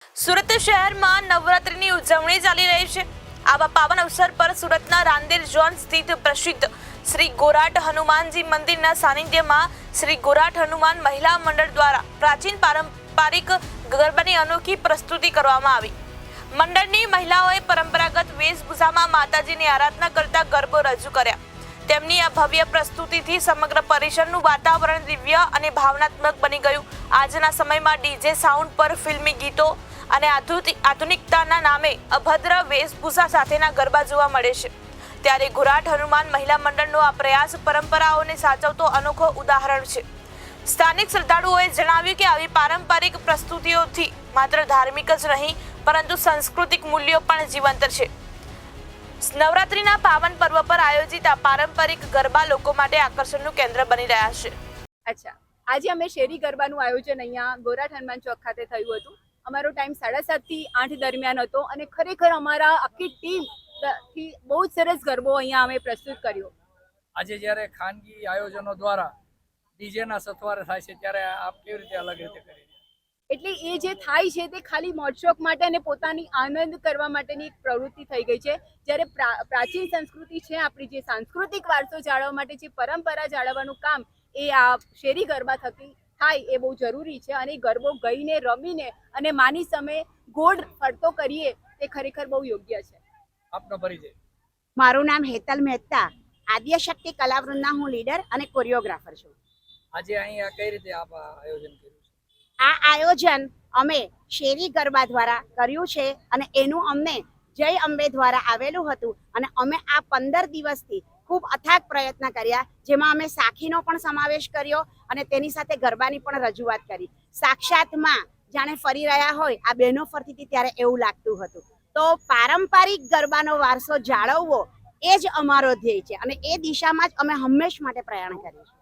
સુરત શહેરમાં નવરાત્રિની ઉજવણી ચાલી રહી છે। આવા પાવન અવસર પર સુરતના રાંદેર ઝોન સ્થિત પ્રસિદ્ધ શ્રી ગોરાટ હનુમાનજી મંદિરના સાનિધ્યમાં શ્રી ગોરાટ હનુમાન મહિલા મંડળ દ્વારા પ્રાચીન પારંપરિક ગરબાની અનોખી પ્રસ્તુતિ કરવામાં આવી। મંડળની મહિલાઓએ પરંપરાગત વેશભૂષામાં માતાજીની આરાધના કરતા ગરબો રજૂ કર્યા। તેમની આ ભવ્ય પ્રસ્તુતિથી સમગ્ર પરિસરનું વાતાવરણ દિવ્ય અને ભાવનાત્મક બની ગયું। આજના સમયમાં ડીજે સાઉન્ડ પર ફિલ્મી ગીતો અને આધુનિકતાના નામે અભદ્ર વેશભૂષા સાથેના ગરબા જોવા મળે છે, ત્યારે ગોરાટ હનુમાન મહિલા મંડળનો આ પ્રયાસ પરંપરાઓને સાચવતો અનોખો ઉદાહરણ છે। સ્થાનિક શ્રદ્ધાળુઓએ જણાવ્યું કે આવી પારંપરિક પ્રસ્તુતિઓથી માત્ર ધાર્મિક જ નહીં પરંતુ સાંસ્કૃતિક મૂલ્યો પણ જીવંત છે। નવરાત્રીના પાવન પર્વ પર આયોજિત આ પારંપરિક ગરબા લોકો માટે આકર્ષણનું કેન્દ્ર બની રહ્યા છે। અચ્છા, આજે અમે શેરી ગરબાનું આયોજન અહીંયા ગોરાટ હનુમાન ચોક ખાતે થયું હતું। અમારો ટાઈમ 7:30 થી 8 દરમિયાન હતો અને ખરેખર અમારા આખી ટીમ થી બહુ જ સરસ ગરબો અહીંયા અમે પ્રસ્તુત કર્યો। આજે જ્યારે ખાનગી આયોજનો દ્વારા ડીજેના સથવારે થાય છે ત્યારે આપ કેવી રીતે અલગ રીતે કરી રહ્યા? એટલે એ જે થાય છે તે ખાલી મોજશોખ માટે અને પોતાની આનંદ કરવા માટેની એક પ્રવૃત્તિ થઈ ગઈ છે, જ્યારે પ્રાચીન સંસ્કૃતિ છે આપણી, જે સાંસ્કૃતિક વારસો જાળવવા માટે જે પરંપરા જાળવવાનું કામ એ આ શેરી ગરબા થકી થાય એ બહુ જરૂરી છે। અને ગરબો ગઈને રમીને અને માની સામે ગોળ ફરતો કરીએ તે ખરેખર બહુ યોગ્ય છે। આપનો પરિચય? મારું નામ હેતલ મહેતા, આદ્યશક્તિ કલાવૃંદના હું લીડર અને કોરિયોગ્રાફર છું। આજે અહીંયા કઈ રીતે આપ આયોજન કર્યું છે? આ આયોજન અમે શેરી ગરબા દ્વારા કર્યું છે અને એનું અમને જય અંબે દ્વારા આવેલું હતું અને અમે આ 15 દિવસથી ખૂબ અથાગ પ્રયત્ન કર્યા, જેમાં અમે સાખીનો પણ સમાવેશ કર્યો અને તેની સાથે ગરબાની પણ રજૂઆત કરી। સાક્ષાતમાં જાણે ફરી રહ્યા હોય આ બહેનો ફરતી હતી ત્યારે એવું લાગતું હતું। તો પારંપરિક ગરબાનો વારસો જાળવવો એ જ અમારો ધ્યેય છે અને એ દિશામાં જ અમે હંમેશ માટે પ્રયાણ કરીશું।